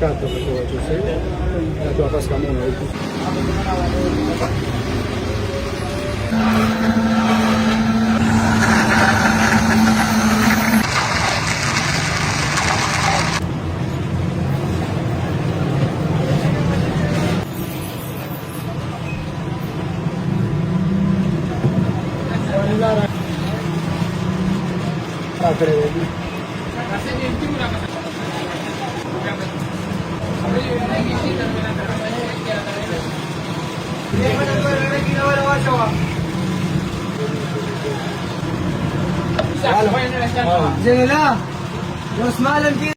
wabarakatuh warahmatullahi wabarakatuh. Itu atas kamu itu. Janganlah. Jos malam kita.